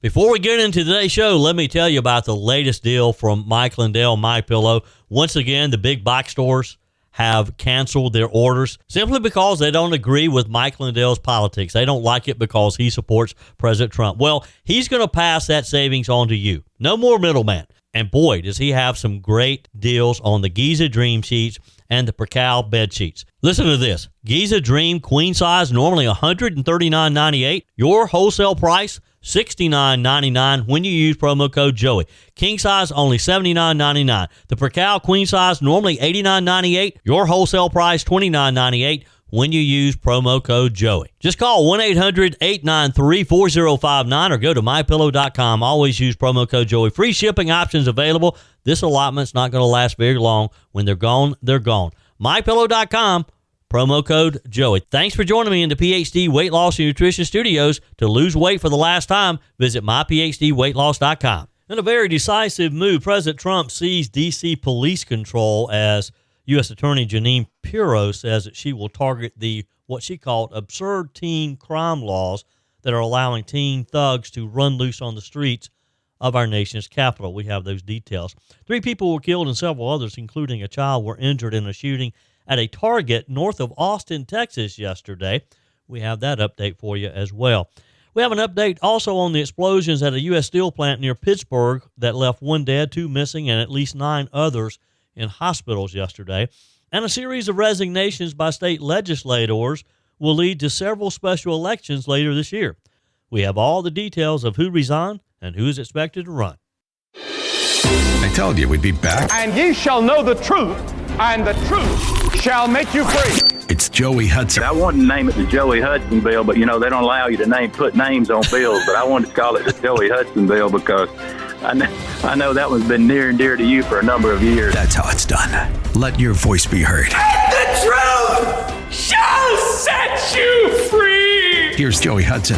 Before we get into today's show, let me tell you about the latest deal from Mike Lindell, MyPillow. Once again, the big box stores have canceled their orders simply because they don't agree with Mike Lindell's politics. They don't like it because he supports President Trump. Well, he's going to pass that savings on to you. No more middleman. And boy, does he have some great deals on the Giza Dream sheets and the Percal bed sheets. Listen to this. Giza Dream queen size, normally $139.98. Your wholesale price, $69.99 when you use promo code Joey. King size, only $79.99. The Percal queen size, normally $89.98. Your wholesale price, $29.98 when you use promo code Joey. Just call 1-800-893-4059 or go to mypillow.com. Always use promo code Joey. Free shipping options available. This allotment's not going to last very long. When they're gone, they're gone. mypillow.com. Promo code Joey. Thanks for joining me in the PhD Weight Loss and Nutrition Studios. To lose weight for the last time, visit myphdweightloss.com. In a very decisive move, President Trump sees D.C. police control as U.S. Attorney Jeanine Pirro says that she will target what she called absurd teen crime laws that are allowing teen thugs to run loose on the streets of our nation's capital. We have those details. 3 people were killed and several others, including a child, were injured in a shooting at a Target north of Austin, Texas yesterday. We have that update for you as well. We have an update also on the explosions at a U.S. steel plant near Pittsburgh that left 1 dead, 2 missing, and at least 9 others in hospitals yesterday. And a series of resignations by state legislators will lead to several special elections later this year. We have all the details of who resigned and who is expected to run. I told you we'd be back. And ye shall know the truth, and the truth shall make you free. It's Joey Hudson. I wanted to name it the Joey Hudson bill, but they don't allow you to put names on bills. But I wanted to call it the Joey Hudson bill because I know that one's been near and dear to you for a number of years. That's how it's done. Let your voice be heard. And the truth shall set you free. Here's Joey Hudson.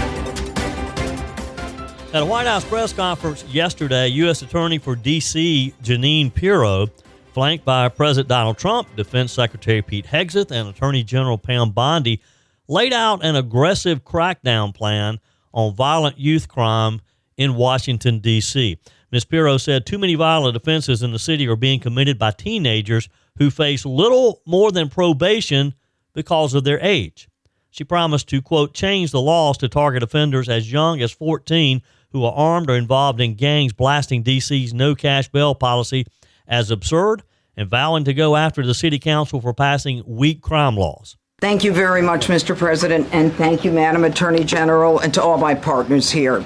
At a White House press conference yesterday, U.S. Attorney for D.C. Jeanine Pirro, flanked by President Donald Trump, Defense Secretary Pete Hegseth, and Attorney General Pam Bondi, laid out an aggressive crackdown plan on violent youth crime in Washington, D.C. Ms. Pirro said too many violent offenses in the city are being committed by teenagers who face little more than probation because of their age. She promised to, quote, change the laws to target offenders as young as 14 who are armed or involved in gangs, blasting D.C.'s no-cash bail policy as absurd and vowing to go after the city council for passing weak crime laws. Thank you very much, Mr. President, and thank you, Madam Attorney General, and to all my partners here.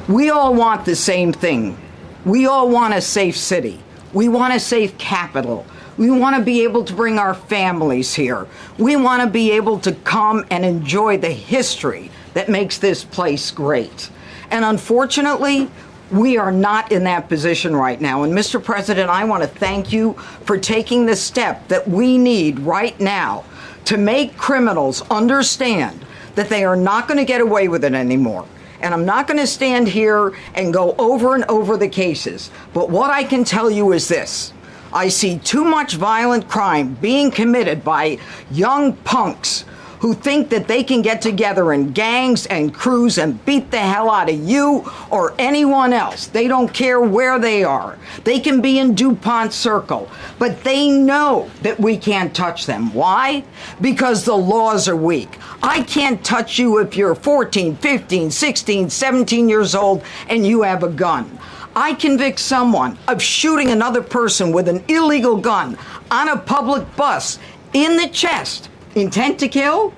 We all want the same thing. We all want a safe city. We want a safe capital. We want to be able to bring our families here. We want to be able to come and enjoy the history that makes this place great. And unfortunately, we are not in that position right now. And Mr. President, I want to thank you for taking the step that we need right now to make criminals understand that they are not going to get away with it anymore. And I'm not going to stand here and go over and over the cases. But what I can tell you is this. I see too much violent crime being committed by young punks who think that they can get together in gangs and crews and beat the hell out of you or anyone else. They don't care where they are. They can be in DuPont Circle, but they know that we can't touch them. Why? Because the laws are weak. I can't touch you if you're 14, 15, 16, 17 years old and you have a gun. I convict someone of shooting another person with an illegal gun on a public bus in the chest. Intent to kill?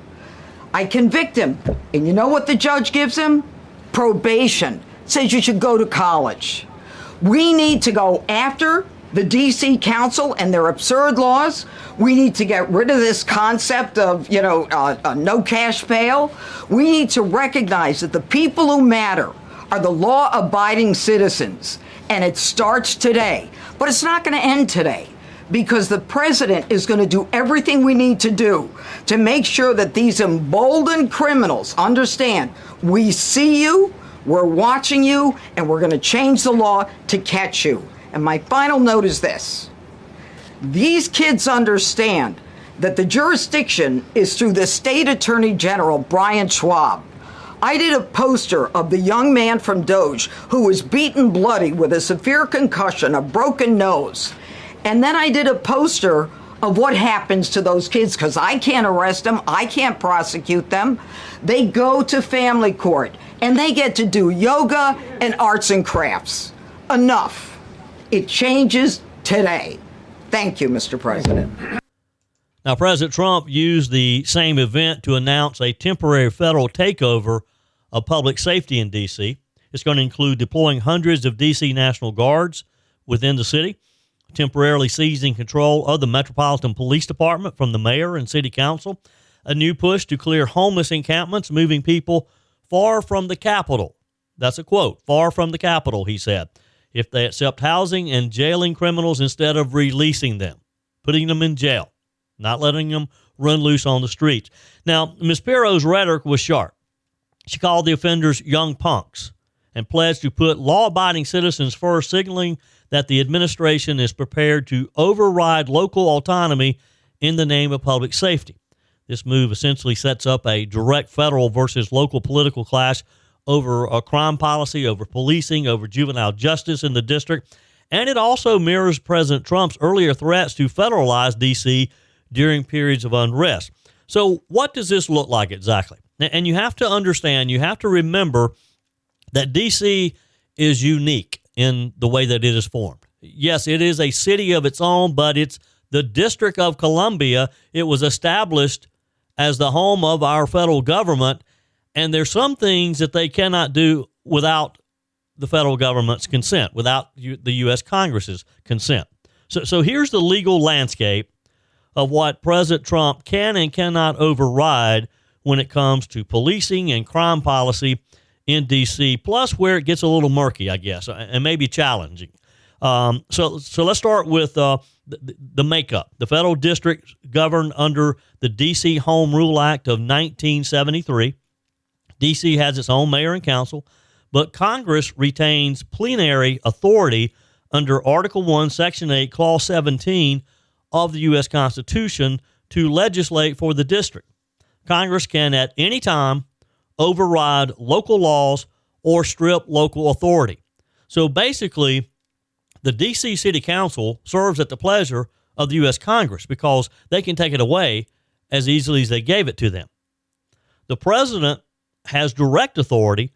I convict him. And you know what the judge gives him? Probation. Says you should go to college. We need to go after the D.C. Council and their absurd laws. We need to get rid of this concept of, no cash bail. We need to recognize that the people who matter are the law-abiding citizens. And it starts today. But it's not going to end today, because the president is going to do everything we need to do to make sure that these emboldened criminals understand we see you, we're watching you, and we're going to change the law to catch you. And my final note is this. These kids understand that the jurisdiction is through the state attorney general, Brian Schwab. I did a poster of the young man from Doge who was beaten bloody with a severe concussion, a broken nose. And then I did a poster of what happens to those kids, because I can't arrest them, I can't prosecute them. They go to family court, and they get to do yoga and arts and crafts. Enough. It changes today. Thank you, Mr. President. Now, President Trump used the same event to announce a temporary federal takeover of public safety in D.C. It's going to include deploying hundreds of D.C. National Guards within the city, temporarily seizing control of the Metropolitan Police Department from the mayor and city council, a new push to clear homeless encampments, moving people far from the Capitol. That's a quote, far from the Capitol, he said, if they accept housing, and jailing criminals instead of releasing them, putting them in jail, not letting them run loose on the streets. Now, Ms. Pirro's rhetoric was sharp. She called the offenders young punks and pledged to put law-abiding citizens first, signaling that the administration is prepared to override local autonomy in the name of public safety. This move essentially sets up a direct federal versus local political clash over a crime policy, over policing, over juvenile justice in the district, and it also mirrors President Trump's earlier threats to federalize D.C. during periods of unrest. So what does this look like exactly? And you have to understand, you have to remember that D.C. is unique in the way that it is formed. Yes, it is a city of its own, but it's the District of Columbia. It was established as the home of our federal government, and there's some things that they cannot do without the federal government's consent, without the U.S. Congress's consent. So here's the legal landscape of what President Trump can and cannot override when it comes to policing and crime policy in D.C., plus where it gets a little murky, I guess, and maybe challenging. So let's start with the makeup. The federal district governed under the D.C. Home Rule Act of 1973. D.C. has its own mayor and council, but Congress retains plenary authority under Article 1, Section 8, Clause 17 of the U.S. Constitution to legislate for the district. Congress can at any time override local laws or strip local authority. So basically, the D.C. City Council serves at the pleasure of the U.S. Congress because they can take it away as easily as they gave it to them. The president has direct authority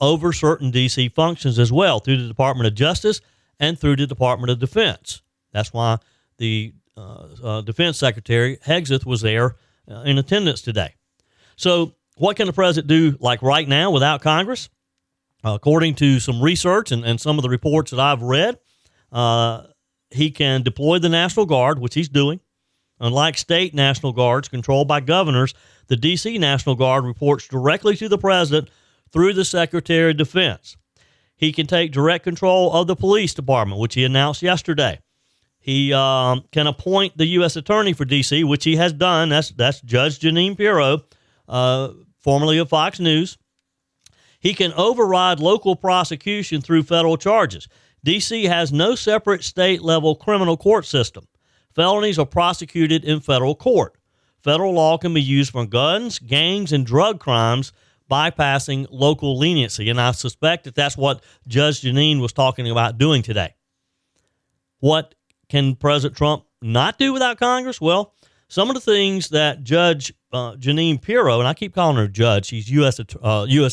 over certain D.C. functions as well through the Department of Justice and through the Department of Defense. That's why the Defense Secretary Hegseth was there in attendance today. So what can the president do like right now without Congress? According to some research and some of the reports that I've read, he can deploy the National Guard, which he's doing. Unlike state National Guards controlled by governors, the D.C. National Guard reports directly to the president through the Secretary of Defense. He can take direct control of the police department, which he announced yesterday. He can appoint the U.S. Attorney for D.C., which he has done. That's Judge Jeanine Pirro, formerly of Fox News. He can override local prosecution through federal charges. D.C. has no separate state-level criminal court system. Felonies are prosecuted in federal court. Federal law can be used for guns, gangs, and drug crimes, bypassing local leniency. And I suspect that that's what Judge Jeanine was talking about doing today. What can President Trump not do without Congress? Well, some of the things that Judge Jeanine Pirro, and I keep calling her judge, she's U.S.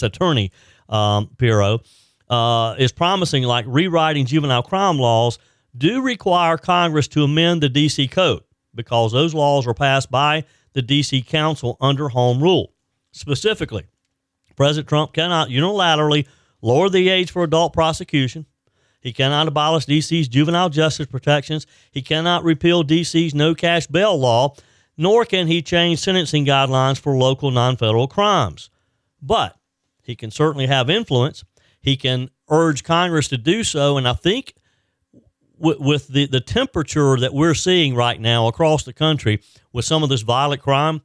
Attorney Pirro, is promising, like rewriting juvenile crime laws, do require Congress to amend the D.C. Code because those laws are passed by the D.C. Council under Home Rule. Specifically, President Trump cannot unilaterally lower the age for adult prosecution. He cannot abolish D.C.'s juvenile justice protections. He cannot repeal D.C.'s no-cash bail law, nor can he change sentencing guidelines for local non-federal crimes. But he can certainly have influence. He can urge Congress to do so, and I think with the temperature that we're seeing right now across the country with some of this violent crime,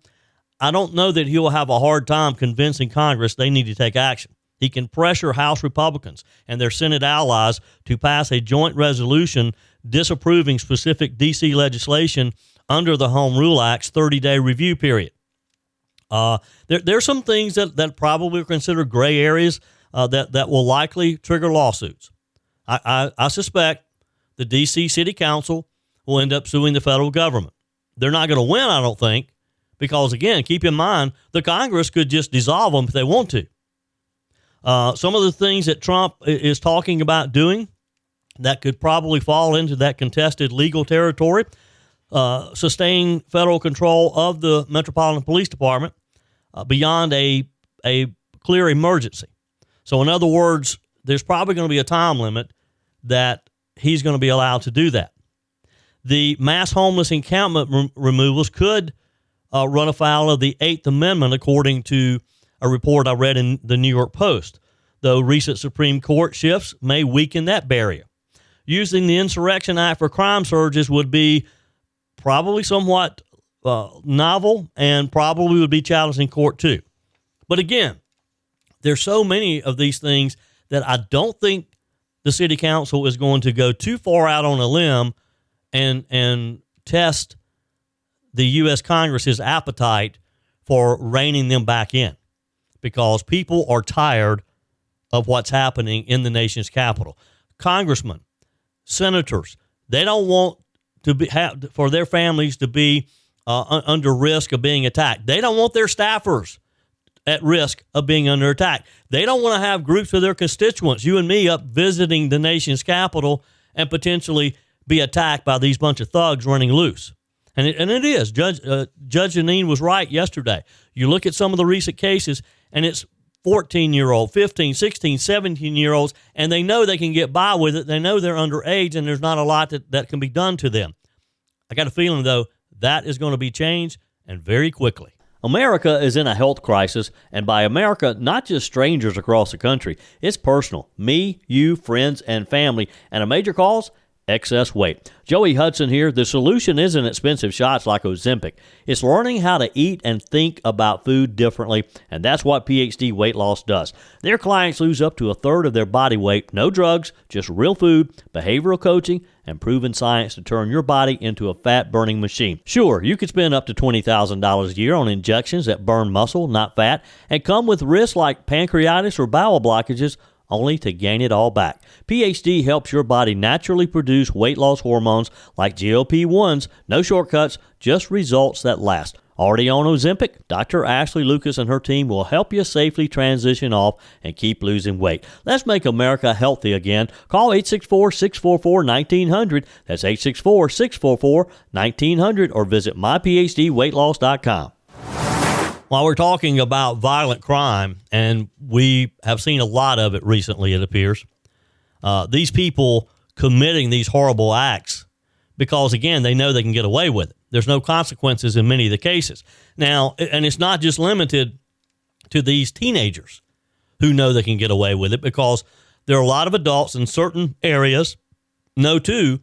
I don't know that he'll have a hard time convincing Congress they need to take action. He can pressure House Republicans and their Senate allies to pass a joint resolution disapproving specific D.C. legislation under the Home Rule Act's 30-day review period. There's some things that probably are considered gray areas that will likely trigger lawsuits. I suspect the D.C. City Council will end up suing the federal government. They're not going to win, I don't think, because, again, keep in mind, the Congress could just dissolve them if they want to. Some of the things that Trump is talking about doing that could probably fall into that contested legal territory, sustain federal control of the Metropolitan Police Department beyond a clear emergency. So in other words, there's probably going to be a time limit that he's going to be allowed to do that. The mass homeless encampment removals could run afoul of the Eighth Amendment, according to a report I read in the New York Post, though recent Supreme Court shifts may weaken that barrier. Using the Insurrection Act for crime surges would be probably somewhat novel and probably would be challenged in court too. But again, there's so many of these things that I don't think the city council is going to go too far out on a limb and test the U.S. Congress's appetite for reining them back in, because people are tired of what's happening in the nation's capital. Congressmen, senators, they don't want to for their families to be under risk of being attacked. They don't want their staffers at risk of being under attack. They don't want to have groups of their constituents, you and me, up visiting the nation's capital and potentially be attacked by these bunch of thugs running loose. And it is. Judge Jeanine was right yesterday. You look at some of the recent cases, and it's 14-year-old, 15, 16, 17-year-olds, and they know they can get by with it. They know they're underage, and there's not a lot that can be done to them. I got a feeling, though, that is going to be changed, and very quickly. America is in a health crisis, and by America, not just strangers across the country. It's personal. Me, you, friends, and family. And a major cause? Excess weight. Joey Hudson here. The solution isn't expensive shots like Ozempic. It's learning how to eat and think about food differently, and that's what PhD Weight Loss does. Their clients lose up to a third of their body weight, no drugs, just real food, behavioral coaching, and proven science to turn your body into a fat-burning machine. Sure, you could spend up to $20,000 a year on injections that burn muscle, not fat, and come with risks like pancreatitis or bowel blockages, only to gain it all back. PhD helps your body naturally produce weight loss hormones like GLP-1s, no shortcuts, just results that last. Already on Ozempic? Dr. Ashley Lucas and her team will help you safely transition off and keep losing weight. Let's make America healthy again. Call 864-644-1900. That's 864-644-1900 or visit myphdweightloss.com. While we're talking about violent crime, and we have seen a lot of it recently, it appears, these people committing these horrible acts because, again, they know they can get away with it. There's no consequences in many of the cases. Now, and it's not just limited to these teenagers who know they can get away with it, because there are a lot of adults in certain areas know, too,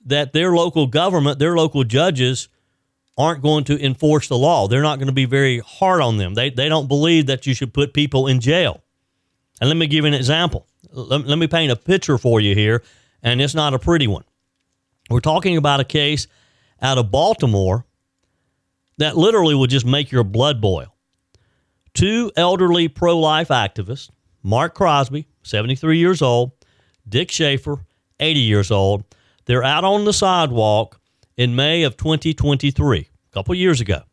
that their local government, their local judges aren't going to enforce the law. They're not going to be very hard on them. They don't believe that you should put people in jail. And let me give you an example. Let me paint a picture for you here, and it's not a pretty one. We're talking about a case out of Baltimore that literally will just make your blood boil. Two elderly pro-life activists, Mark Crosby, 73 years old, Dick Schaefer, 80 years old, they're out on the sidewalk in May of 2023, a couple years ago.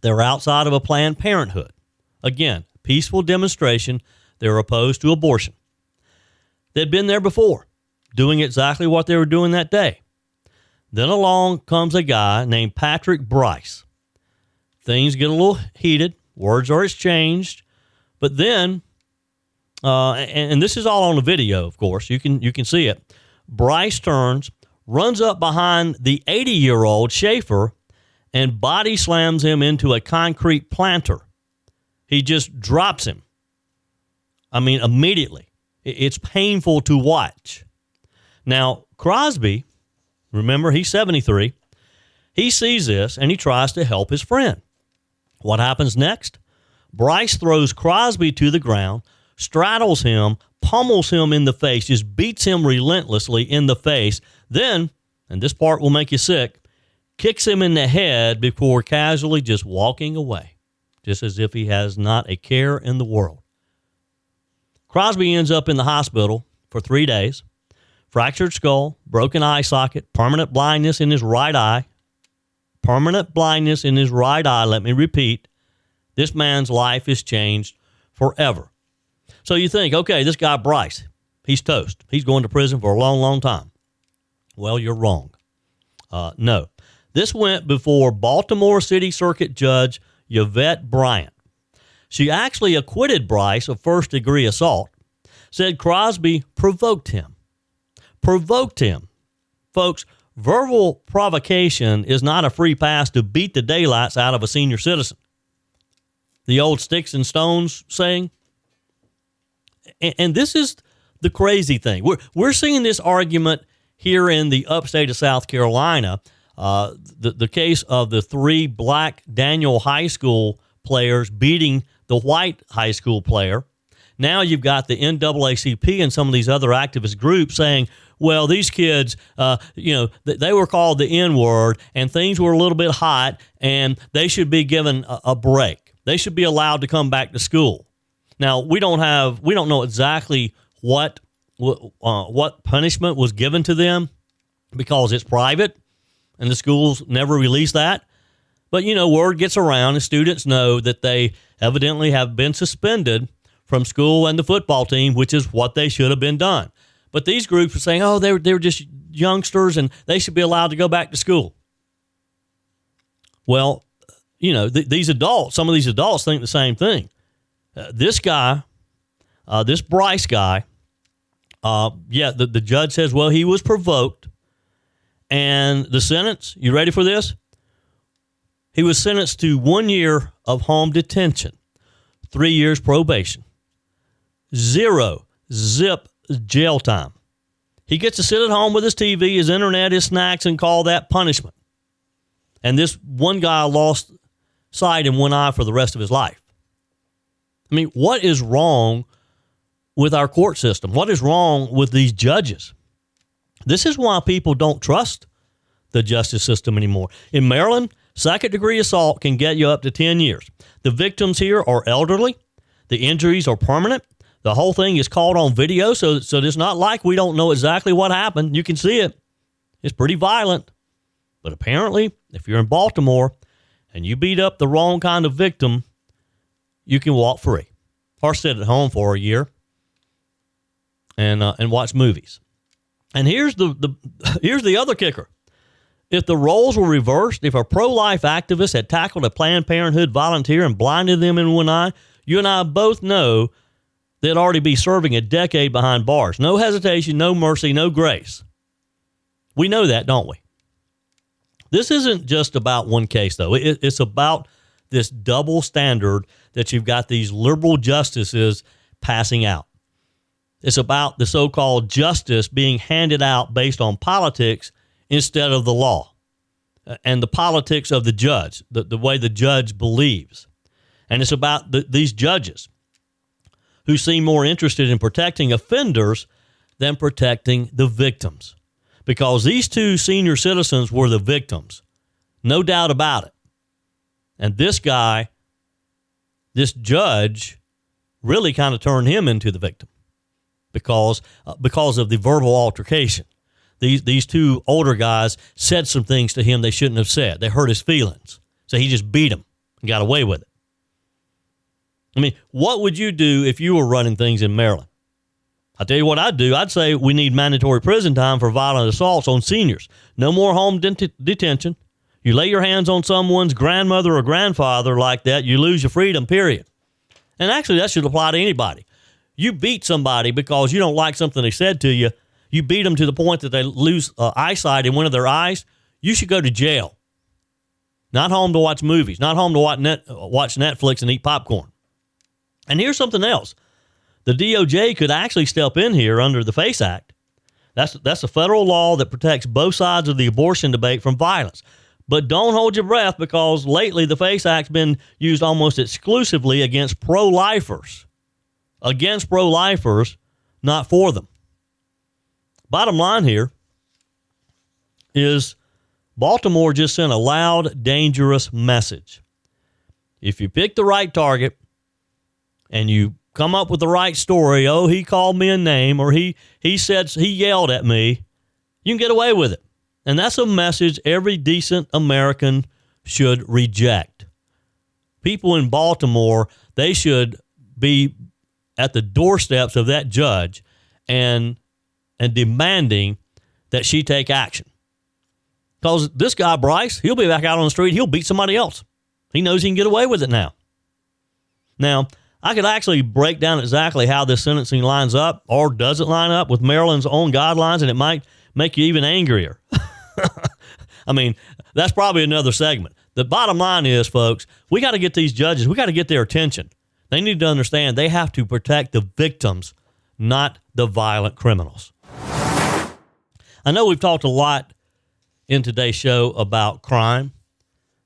They're outside of a Planned Parenthood. Again, peaceful demonstration. They're opposed to abortion. They'd been there before, doing exactly what they were doing that day. Then along comes a guy named Patrick Bryce. Things get a little heated. Words are exchanged. But then, and this is all on the video, of course. You can see it. Bryce turns, runs up behind the 80-year-old Schaefer, and body slams him into a concrete planter. He just drops him. I mean, immediately. It's painful to watch. Now, Crosby, remember, he's 73. He sees this, and he tries to help his friend. What happens next? Bryce throws Crosby to the ground, straddles him, pummels him in the face, just beats him relentlessly in the face. Then, and this part will make you sick, kicks him in the head before casually just walking away. just as if he has not a care in the world. Crosby ends up in the hospital for 3 days. Fractured skull, broken eye socket, permanent blindness in his right eye. Permanent blindness in his right eye, let me repeat. This man's life is changed forever. So you think, okay, this guy Bryce, he's toast. He's going to prison for a long, long time. Well, you're wrong. No. This went before Baltimore City Circuit Judge Yvette Bryant. She actually acquitted Bryce of first-degree assault, said Crosby provoked him. Provoked him. Folks, verbal provocation is not a free pass to beat the daylights out of a senior citizen. The old sticks and stones saying. And this is the crazy thing. We're seeing this argument here in the upstate of South Carolina. The case of the 3 black Daniel High School players beating the white high school player. Now you've got the NAACP and some of these other activist groups saying, well, these kids, they were called the N-word and things were a little bit hot and they should be given a break. They should be allowed to come back to school. Now, we don't know exactly what punishment was given to them because it's private and the schools never release that. But, word gets around and students know that they evidently have been suspended from school and the football team, which is what they should have been done. But these groups are saying, oh, they were just youngsters and they should be allowed to go back to school. Well, these adults, some of these adults think the same thing. This guy, this Bryce guy, the judge says, well, he was provoked. And the sentence, you ready for this? He was sentenced to 1 year of home detention, 3 years probation, 0 zip jail time. He gets to sit at home with his TV, his internet, his snacks, and call that punishment. And this one guy lost sight in one eye for the rest of his life. I mean, what is wrong with our court system? What is wrong with these judges? This is why people don't trust the justice system anymore. In Maryland, second-degree assault can get you up to 10 years. The victims here are elderly. The injuries are permanent. The whole thing is caught on video, so it's not like we don't know exactly what happened. You can see it. It's pretty violent. But apparently, if you're in Baltimore and you beat up the wrong kind of victim, you can walk free or sit at home for a year and watch movies. And here's the other kicker. If the roles were reversed, if a pro-life activist had tackled a Planned Parenthood volunteer and blinded them in one eye, you and I both know they'd already be serving a decade behind bars. No hesitation, no mercy, no grace. We know that, don't we? This isn't just about one case, though. It's about this double standard that you've got these liberal justices passing out. It's about the so-called justice being handed out based on politics instead of the law and the politics of the judge, the way the judge believes. And it's about these judges who seem more interested in protecting offenders than protecting the victims. Because these 2 senior citizens were the victims. No doubt about it. And this guy, this judge, really kind of turned him into the victim because of the verbal altercation. These 2 older guys said some things to him they shouldn't have said. They hurt his feelings. So he just beat them and got away with it. I mean, what would you do if you were running things in Maryland? I'll tell you what I'd do. I'd say we need mandatory prison time for violent assaults on seniors. No more home detention. You lay your hands on someone's grandmother or grandfather like that, you lose your freedom, period. And actually, that should apply to anybody. You beat somebody because you don't like something they said to you. You beat them to the point that they lose eyesight in one of their eyes. You should go to jail. Not home to watch movies. Not home to watch Netflix and eat popcorn. And here's something else. The DOJ could actually step in here under the FACE Act. That's a federal law that protects both sides of the abortion debate from violence. But don't hold your breath because lately the FACE Act's been used almost exclusively against pro-lifers. Against pro-lifers, not for them. Bottom line here is Baltimore just sent a loud, dangerous message. if you pick the right target and you come up with the right story, oh, he called me a name, or he said, he yelled at me, you can get away with it. And that's a message every decent American should reject. People in Baltimore, they should be at the doorsteps of that judge and demanding that she take action. Because this guy, Bryce, he'll be back out on the street. He'll beat somebody else. He knows he can get away with it now. Now, I could actually break down exactly how this sentencing lines up or doesn't line up with Maryland's own guidelines, and it might make you even angrier. I mean, that's probably another segment. The bottom line is, folks, we got to get these judges, we got to get their attention. They need to understand they have to protect the victims, not the violent criminals. I know we've talked a lot in today's show about crime.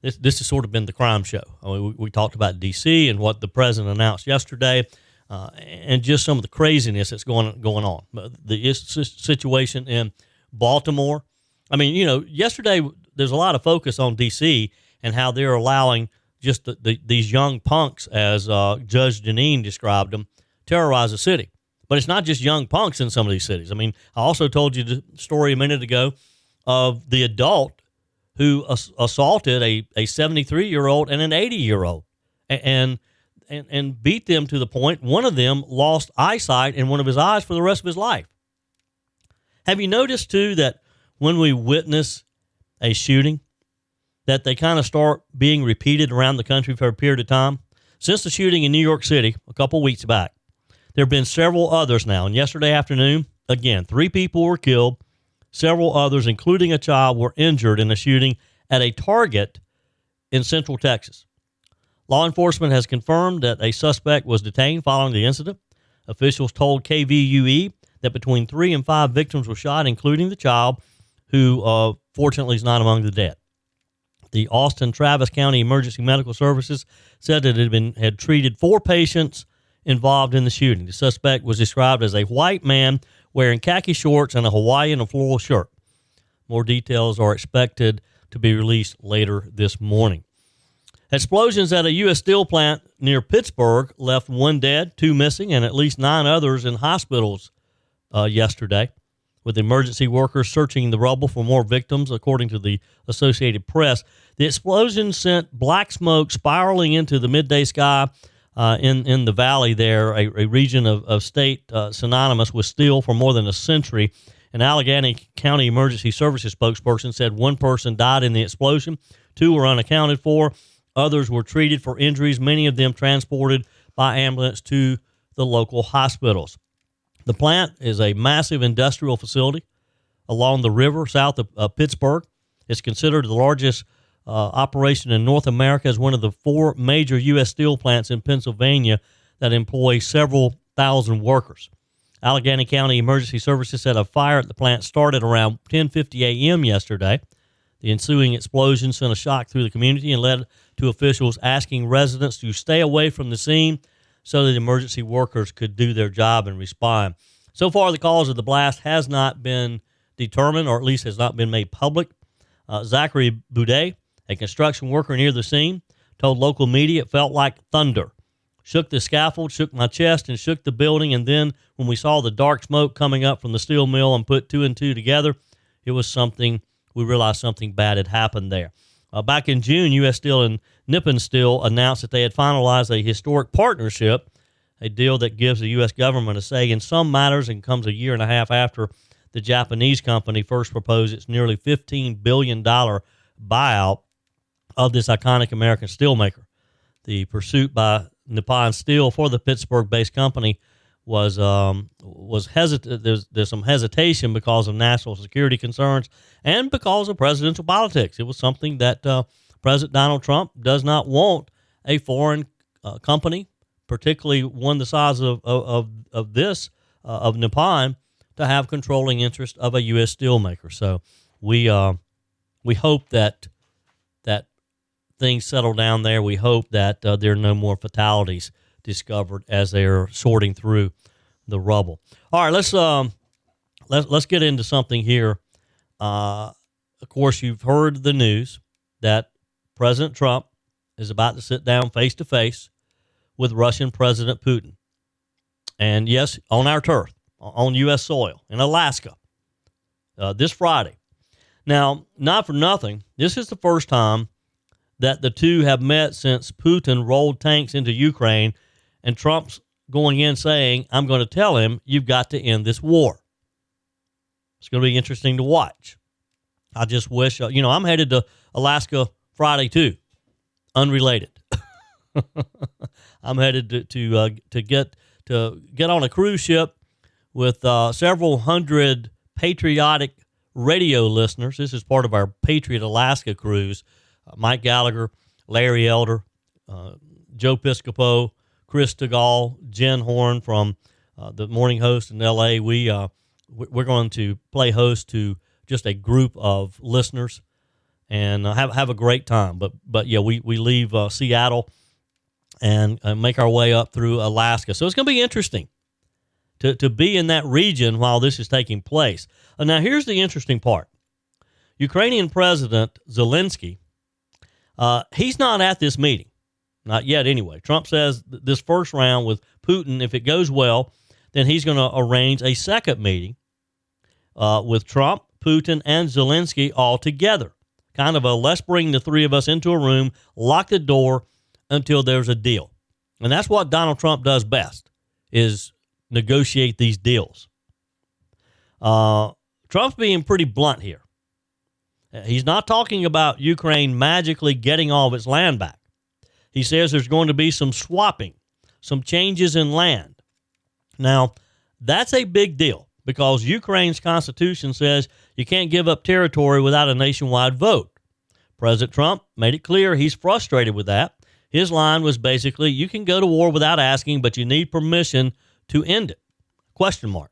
This has sort of been the crime show. I mean, we talked about D.C. and what the president announced yesterday, and just some of the craziness that's going on. The situation in Baltimore. I mean, yesterday there's a lot of focus on D.C. and how they're allowing just these young punks, as Judge Jeanine described them, terrorize the city. But it's not just young punks in some of these cities. I mean, I also told you the story a minute ago of the adult who assaulted a 73-year-old and an 80-year-old and beat them to the point one of them lost eyesight in one of his eyes for the rest of his life. Have you noticed, too, that when we witness a shooting, that they kind of start being repeated around the country for a period of time? Since the shooting in New York City a couple weeks back, there have been several others now. And yesterday afternoon, again, 3 people were killed. Several others, including a child, were injured in a shooting at a Target in Central Texas. Law enforcement has confirmed that a suspect was detained following the incident. Officials told KVUE that between 3 and 5 victims were shot, including the child, who fortunately is not among the dead. The Austin Travis County Emergency Medical Services said that it had treated 4 patients involved in the shooting. The suspect was described as a white man wearing khaki shorts and a Hawaiian and floral shirt. More details are expected to be released later this morning. Explosions at a U.S. steel plant near Pittsburgh left 1 dead, 2 missing, and at least 9 others in hospitals yesterday, with emergency workers searching the rubble for more victims, according to the Associated Press. The explosion sent black smoke spiraling into the midday sky in the valley there, a region of state synonymous with steel for more than a century. An Allegheny County Emergency Services spokesperson said 1 person died in the explosion, 2 were unaccounted for, others were treated for injuries, many of them transported by ambulance to the local hospitals. The plant is a massive industrial facility along the river south of Pittsburgh. It's considered the largest operation in North America, as one of the 4 major U.S. steel plants in Pennsylvania that employ several thousand workers. Allegheny County Emergency Services said a fire at the plant started around 10:50 a.m. yesterday. The ensuing explosion sent a shock through the community and led to officials asking residents to stay away from the scene so that emergency workers could do their job and respond. So far, the cause of the blast has not been determined, or at least has not been made public. Zachary Boudet, a construction worker near the scene, told local media it felt like thunder. Shook the scaffold, shook my chest, and shook the building. And then when we saw the dark smoke coming up from the steel mill and put 2 and 2 together, it was something, we realized something bad had happened there. Back in June, U.S. Steel and Nippon Steel announced that they had finalized a historic partnership, a deal that gives the U.S. government a say in some matters and comes a year and a half after the Japanese company first proposed its nearly $15 billion buyout of this iconic American steelmaker. The pursuit by Nippon Steel for the Pittsburgh-based company was hesitant. There's some hesitation because of national security concerns and because of presidential politics. It was something that President Donald Trump does not want a foreign company, particularly one the size of Nippon, to have controlling interest of a U.S. steelmaker. So we hope that things settle down there. We hope that there are no more fatalities discovered as they're sorting through the rubble. All right, let's get into something here. Of course, you've heard the news that President Trump is about to sit down face to face with Russian President Putin. And yes, on our turf, on U.S. soil, in Alaska, this Friday. Now, not for nothing, this is the first time that the two have met since Putin rolled tanks into Ukraine, and Trump's going in saying, I'm going to tell him, you've got to end this war. It's going to be interesting to watch. I just wish, I'm headed to Alaska Friday too, unrelated. I'm headed to get on a cruise ship with several hundred patriotic radio listeners. This is part of our Patriot Alaska cruise. Mike Gallagher, Larry Elder, Joe Piscopo, Chris Tegal, Jen Horn from the Morning Host in L.A. We're going to play host to just a group of listeners and have a great time. But yeah, we leave Seattle and make our way up through Alaska. So it's going to be interesting to be in that region while this is taking place. Now, here's the interesting part. Ukrainian President Zelensky, he's not at this meeting. Not yet, anyway. Trump says this first round with Putin, if it goes well, then he's going to arrange a second meeting with Trump, Putin, and Zelensky all together. Kind of a let's bring the three of us into a room, lock the door until there's a deal. And that's what Donald Trump does best, is negotiate these deals. Trump's being pretty blunt here. He's not talking about Ukraine magically getting all of its land back. He says there's going to be some swapping, some changes in land. Now, that's a big deal because Ukraine's constitution says you can't give up territory without a nationwide vote. President Trump made it clear he's frustrated with that. His line was basically, you can go to war without asking, but you need permission to end it. Question mark.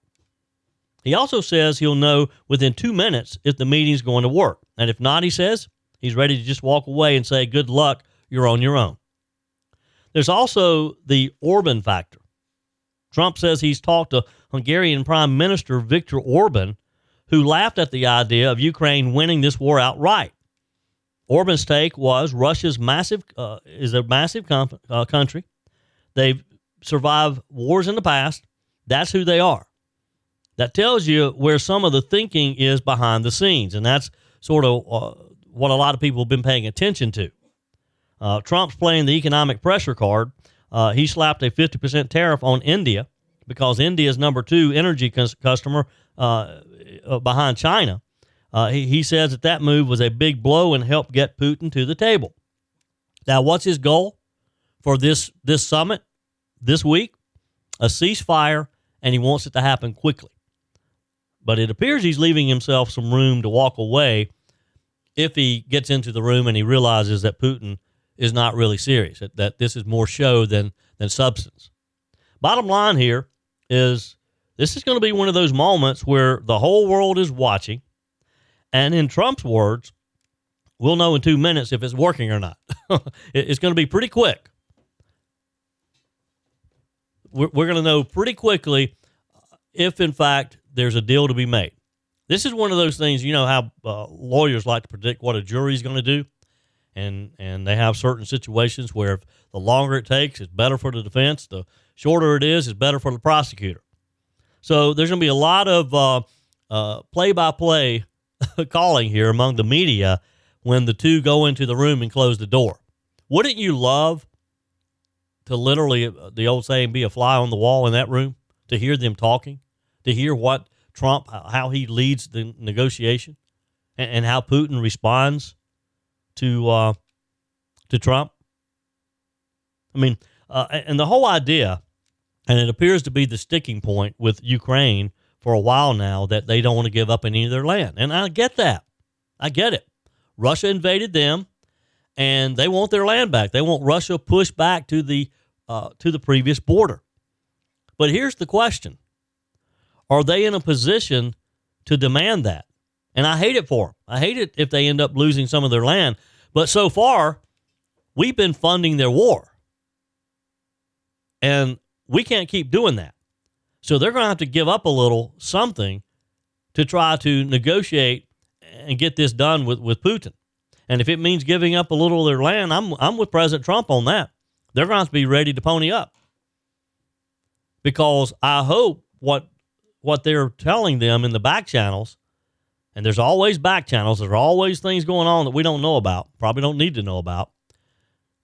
He also says he'll know within 2 minutes if the meeting's going to work. And if not, he says, he's ready to just walk away and say, good luck, you're on your own. There's also the Orban factor. Trump says he's talked to Hungarian Prime Minister Viktor Orban, who laughed at the idea of Ukraine winning this war outright. Orban's take was Russia's is a massive country. They've survived wars in the past. That's who they are. That tells you where some of the thinking is behind the scenes, and that's sort of what a lot of people have been paying attention to. Trump's playing the economic pressure card. He slapped a 50% tariff on India because India's number 2 energy customer behind China. He says that move was a big blow and helped get Putin to the table. Now, what's his goal for this summit this week? A ceasefire, and he wants it to happen quickly. But it appears he's leaving himself some room to walk away if he gets into the room and he realizes that Putin is not really serious, that this is more show than substance. Bottom line here is this is going to be one of those moments where the whole world is watching, and in Trump's words, we'll know in 2 minutes if it's working or not. It's going to be pretty quick. We're going to know pretty quickly if, in fact, there's a deal to be made. This is one of those things, you know how lawyers like to predict what a jury is going to do, and they have certain situations where if the longer it takes, it's better for the defense. The shorter it is, it's better for the prosecutor. So there's going to be a lot of play-by-play calling here among the media when the two go into the room and close the door. Wouldn't you love to literally, the old saying, be a fly on the wall in that room, to hear them talking, to hear what Trump, how he leads the negotiation, and how Putin responds to Trump? I mean, and the whole idea, and it appears to be the sticking point with Ukraine for a while now, that they don't want to give up any of their land. And I get that. I get it. Russia invaded them, and they want their land back. They want Russia pushed back to the previous border. But here's the question. Are they in a position to demand that? And I hate it for them. I hate it if they end up losing some of their land. But so far, we've been funding their war. And we can't keep doing that. So they're going to have to give up a little something to try to negotiate and get this done with Putin. And if it means giving up a little of their land, I'm with President Trump on that. They're going to have to be ready to pony up. Because I hope what they're telling them in the back channels, and there's always back channels, there's always things going on that we don't know about, probably don't need to know about.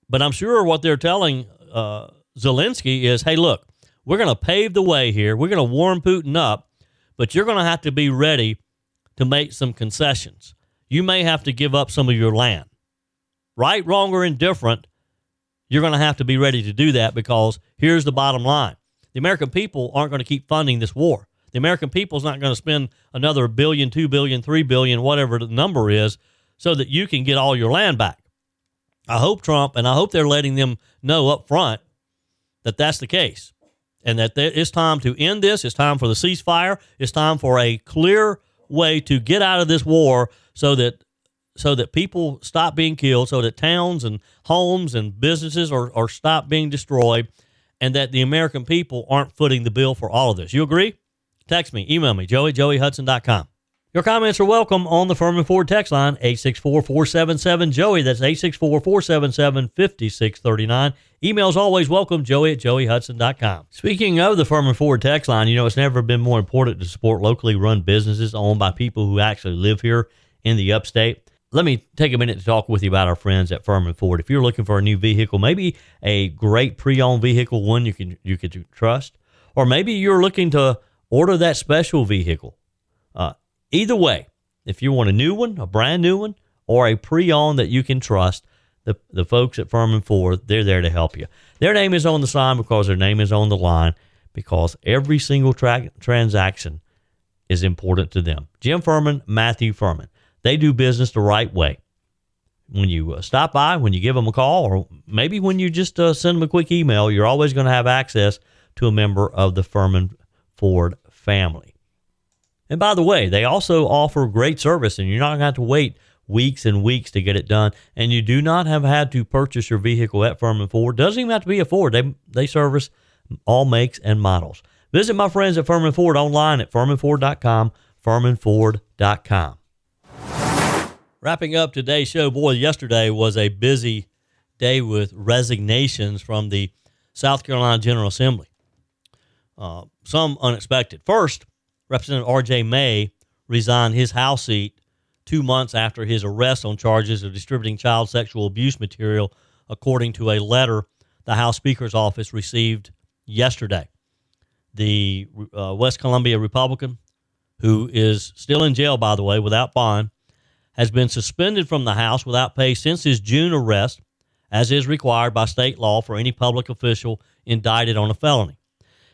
But I'm sure what they're telling Zelensky is, hey, look, we're going to pave the way here. We're going to warm Putin up, but you're going to have to be ready to make some concessions. You may have to give up some of your land. Right, wrong, or indifferent, you're going to have to be ready to do that, because here's the bottom line. The American people aren't going to keep funding this war. The American people is not going to spend another $1 billion, $2 billion, $3 billion, whatever the number is, so that you can get all your land back. I hope Trump, and I hope they're letting them know up front that that's the case, and that it's time to end this. It's time for the ceasefire. It's time for a clear way to get out of this war, so that people stop being killed, so that towns and homes and businesses are stop being destroyed, and that the American people aren't footing the bill for all of this. You agree? Text me, email me, joey@joeyhudson.com. Your comments are welcome on the Firmin Ford text line, 864-477-JOEY. That's 864-477-5639. Email's always welcome, joey@joeyhudson.com. Speaking of the Firmin Ford text line, it's never been more important to support locally run businesses owned by people who actually live here in the upstate. Let me take a minute to talk with you about our friends at Firmin Ford. If you're looking for a new vehicle, maybe a great pre-owned vehicle, one you can trust, or maybe you're looking to order that special vehicle. Either way, if you want a new one, a brand new one, or a pre-owned that you can trust, the folks at Firmin Ford, they're there to help you. Their name is on the sign because their name is on the line, because every single transaction is important to them. Jim Firmin, Matthew Firmin. They do business the right way. When you stop by, when you give them a call, or maybe when you just send them a quick email, you're always going to have access to a member of the Firmin Ford family. And by the way, they also offer great service, and you're not going to have to wait weeks and weeks to get it done. And you do not have had to purchase your vehicle at Firmin Ford. Doesn't even have to be a Ford. They service all makes and models. Visit my friends at Firmin Ford online at firminford.com, firminford.com. Wrapping up today's show, boy, yesterday was a busy day with resignations from the South Carolina General Assembly. Some unexpected. First, Representative R.J. May resigned his House seat 2 months after his arrest on charges of distributing child sexual abuse material, according to a letter the House Speaker's office received yesterday. The West Columbia Republican, who is still in jail, by the way, without bond, has been suspended from the House without pay since his June arrest, as is required by state law for any public official indicted on a felony.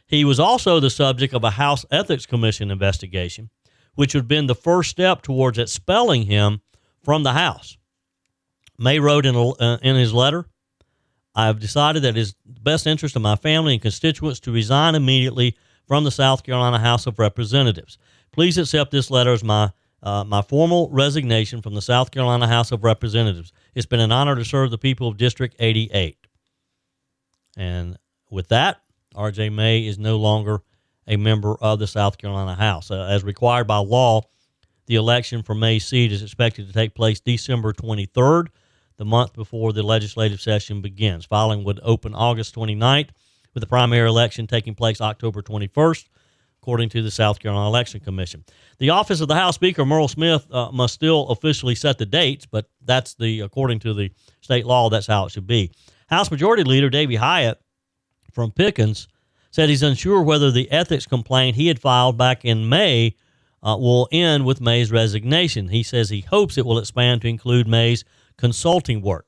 He was also the subject of a House Ethics Commission investigation, which would have been the first step towards expelling him from the House. May wrote in his letter, I have decided that it is the best interest of my family and constituents to resign immediately from the South Carolina House of Representatives. Please accept this letter as my formal resignation from the South Carolina House of Representatives. It's been an honor to serve the people of District 88. And with that, R.J. May is no longer a member of the South Carolina House. As required by law, the election for May's seat is expected to take place December 23rd, the month before the legislative session begins. Filing would open August 29th, with the primary election taking place October 21st, according to the South Carolina Election Commission. The office of the House Speaker, Merle Smith, must still officially set the dates, but that's according to the state law, that's how it should be. House Majority Leader Davey Hyatt from Pickens said he's unsure whether the ethics complaint he had filed back in May will end with May's resignation. He says he hopes it will expand to include May's consulting work.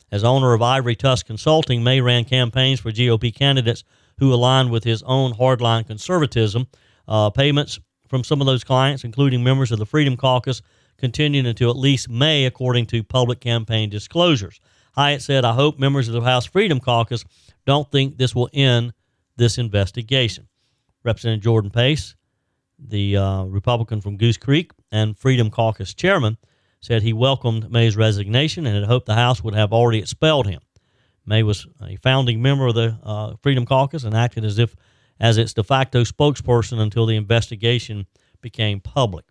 As owner of Ivory Tusk Consulting, May ran campaigns for GOP candidates who aligned with his own hardline conservatism. Payments from some of those clients, including members of the Freedom Caucus, continued until at least May, according to public campaign disclosures. Hyatt said, I hope members of the House Freedom Caucus don't think this will end this investigation. Representative Jordan Pace, the Republican from Goose Creek and Freedom Caucus chairman, said he welcomed May's resignation and had hoped the House would have already expelled him. May was a founding member of the Freedom Caucus and acted as its de facto spokesperson until the investigation became public.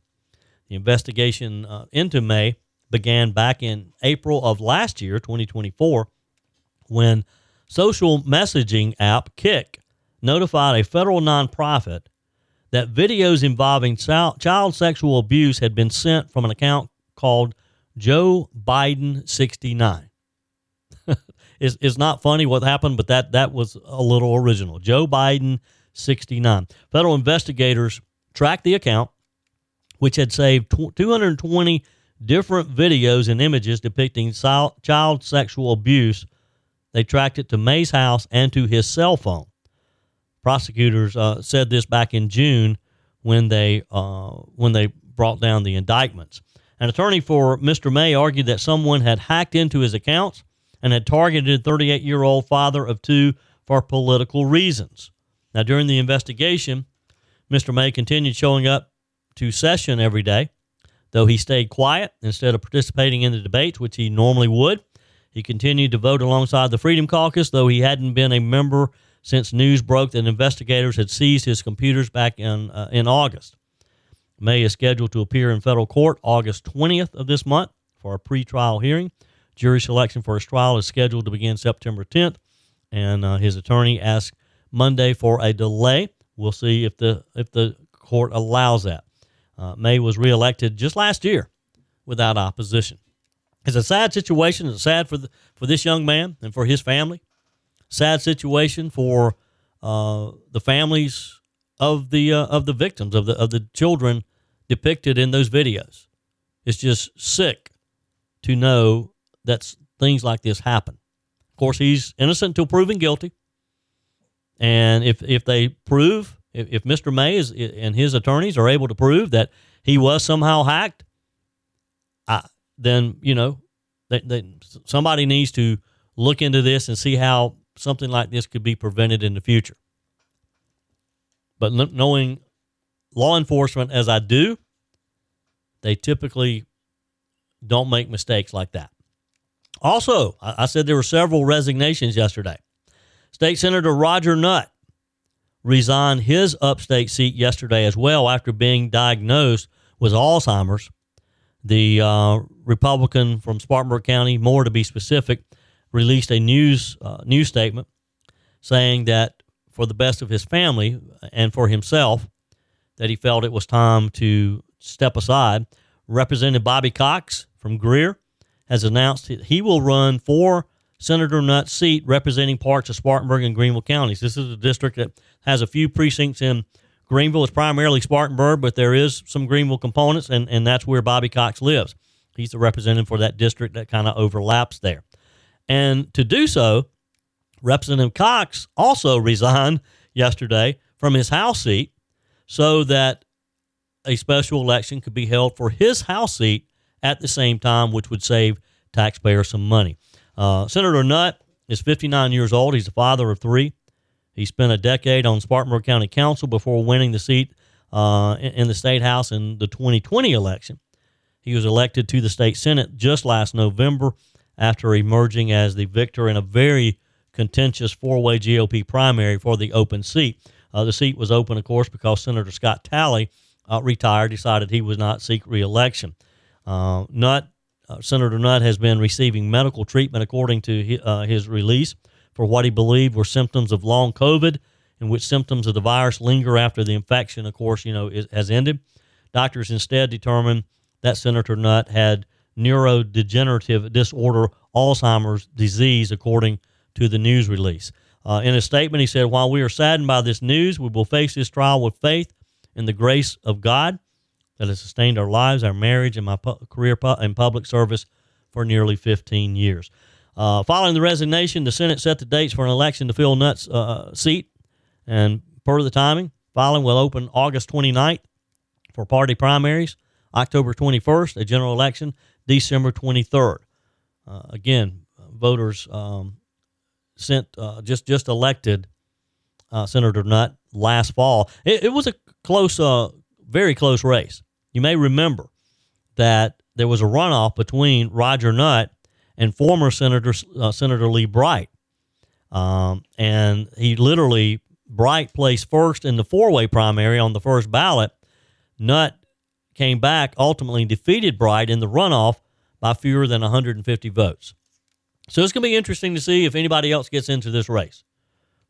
The investigation into May began back in April of last year, 2024, when social messaging app Kik notified a federal nonprofit that videos involving child sexual abuse had been sent from an account called Joe Biden 69. It's not funny what happened, but that was a little original. Joe Biden 69. Federal investigators tracked the account, which had saved 220 different videos and images depicting child sexual abuse. They tracked it to May's house and to his cell phone. Prosecutors said this back in June when they brought down the indictments. An attorney for Mr. May argued that someone had hacked into his accounts and had targeted 38-year-old father of two for political reasons. Now, during the investigation, Mr. May continued showing up to session every day, though he stayed quiet instead of participating in the debates, which he normally would. He continued to vote alongside the Freedom Caucus, though he hadn't been a member since news broke that investigators had seized his computers back in August. May is scheduled to appear in federal court August 20th of this month for a pretrial hearing. Jury selection for his trial is scheduled to begin September 10th, and his attorney asked Monday for a delay. We'll see if the court allows that. May was reelected just last year without opposition. It's a sad situation. It's sad for this young man and for his family. Sad situation for the families of the victims of the children depicted in those videos. It's just sick to know that things like this happen. Of course, he's innocent until proven guilty. And if they prove, if Mr. May and his attorneys are able to prove that he was somehow hacked, then, somebody needs to look into this and see how something like this could be prevented in the future. But knowing law enforcement as I do, they typically don't make mistakes like that. Also, I said there were several resignations yesterday. State Senator Roger Nutt resigned his upstate seat yesterday as well after being diagnosed with Alzheimer's. The Republican from Spartanburg County, more to be specific, released a news statement saying that for the best of his family and for himself, that he felt it was time to step aside. Representative Bobby Cox from Greer has announced that he will run for Senator Nutt's seat representing parts of Spartanburg and Greenville counties. This is a district that has a few precincts in Greenville. It's primarily Spartanburg, but there is some Greenville components, and that's where Bobby Cox lives. He's the representative for that district that kind of overlaps there. And to do so, Representative Cox also resigned yesterday from his House seat so that a special election could be held for his House seat at the same time, which would save taxpayers some money. Senator Nutt is 59 years old. He's the father of three. He spent a decade on Spartanburg County Council before winning the seat in the State House in the 2020 election. He was elected to the State Senate just last November after emerging as the victor in a very contentious four-way GOP primary for the open seat. The seat was open, of course, because Senator Scott Talley retired, decided he would not seek re-election. Senator Nutt has been receiving medical treatment according to his release for what he believed were symptoms of long COVID, in which symptoms of the virus linger after the infection, of course, has ended. Doctors instead determined that Senator Nutt had neurodegenerative disorder, Alzheimer's disease, according to the news release. In a statement, he said, "While we are saddened by this news, we will face this trial with faith in the grace of God that has sustained our lives, our marriage, and my career in public service for nearly 15 years. Following the resignation, the Senate set the dates for an election to fill Nutt's seat, and per the timing, filing will open August 29th for party primaries, October 21st, a general election, December 23rd. Again, voters just elected Senator Nutt last fall. It was a close, very close race. You may remember that there was a runoff between Roger Nutt and former Senator Lee Bright. And Bright placed first in the four-way primary on the first ballot. Nutt came back, ultimately defeated Bright in the runoff, by fewer than 150 votes. So it's going to be interesting to see if anybody else gets into this race,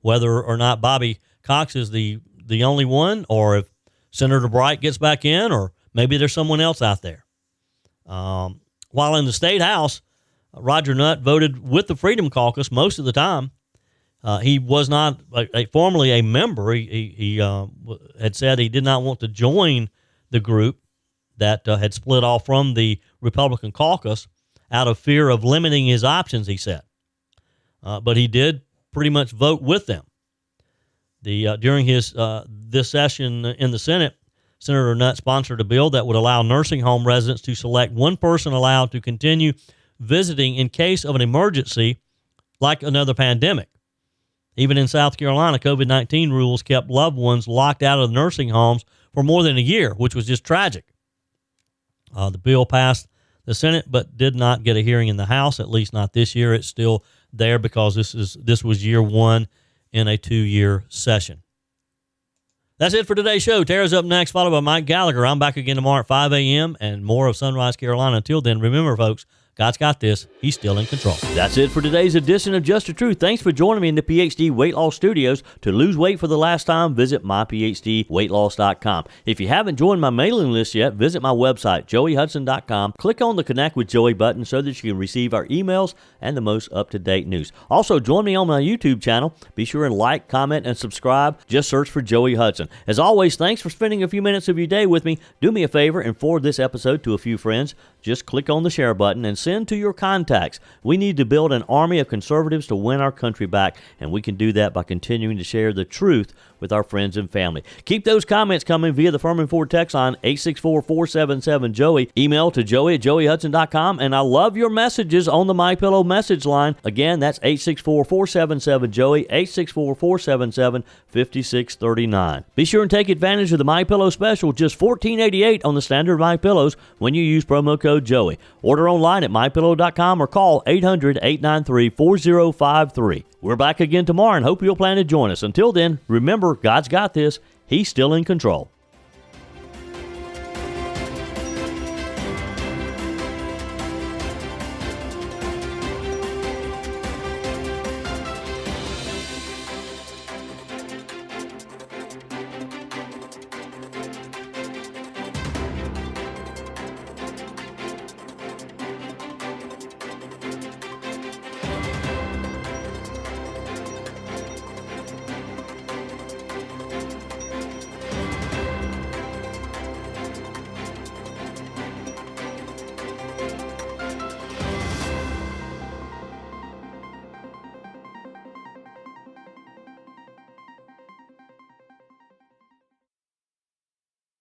whether or not Bobby Cox is the only one, or if Senator Bright gets back in, or maybe there's someone else out there. While in the state house, Roger Nutt voted with the Freedom Caucus most of the time. He was not formerly a member. He had said he did not want to join the group that had split off from the Republican caucus out of fear of limiting his options, he said. But he did pretty much vote with them. During his this session in the Senate, Senator Nutt sponsored a bill that would allow nursing home residents to select one person allowed to continue visiting in case of an emergency like another pandemic. Even in South Carolina, COVID-19 rules kept loved ones locked out of the nursing homes for more than a year, which was just tragic. The bill passed the Senate, but did not get a hearing in the House, at least not this year. It's still there because this was year one in a 2-year session. That's it for today's show. Tara's up next, followed by Mike Gallagher. I'm back again tomorrow at 5 a.m. and more of Sunrise Carolina. Until then, remember, folks, God's got this. He's still in control. That's it for today's edition of Just the Truth. Thanks for joining me in the PhD Weight Loss Studios. To lose weight for the last time, visit myphdweightloss.com. If you haven't joined my mailing list yet, visit my website, joeyhudson.com. Click on the Connect with Joey button so that you can receive our emails and the most up-to-date news. Also, join me on my YouTube channel. Be sure and like, comment, and subscribe. Just search for Joey Hudson. As always, thanks for spending a few minutes of your day with me. Do me a favor and forward this episode to a few friends. Just click on the share button and send to your contacts. We need to build an army of conservatives to win our country back, and we can do that by continuing to share the truth with our friends and family. Keep those comments coming via the Firmin Ford text line 864-477-JOEY. Email to joey@joeyhudson.com, and I love your messages on the MyPillow message line. Again, that's 864-477-JOEY, 864-477-5639. Be sure and take advantage of the MyPillow special, just $14.88 on the standard MyPillows when you use promo code Joey. Order online at mypillow.com or call 800-893-4053. We're back again tomorrow and hope you'll plan to join us. Until then, remember, God's got this. He's still in control.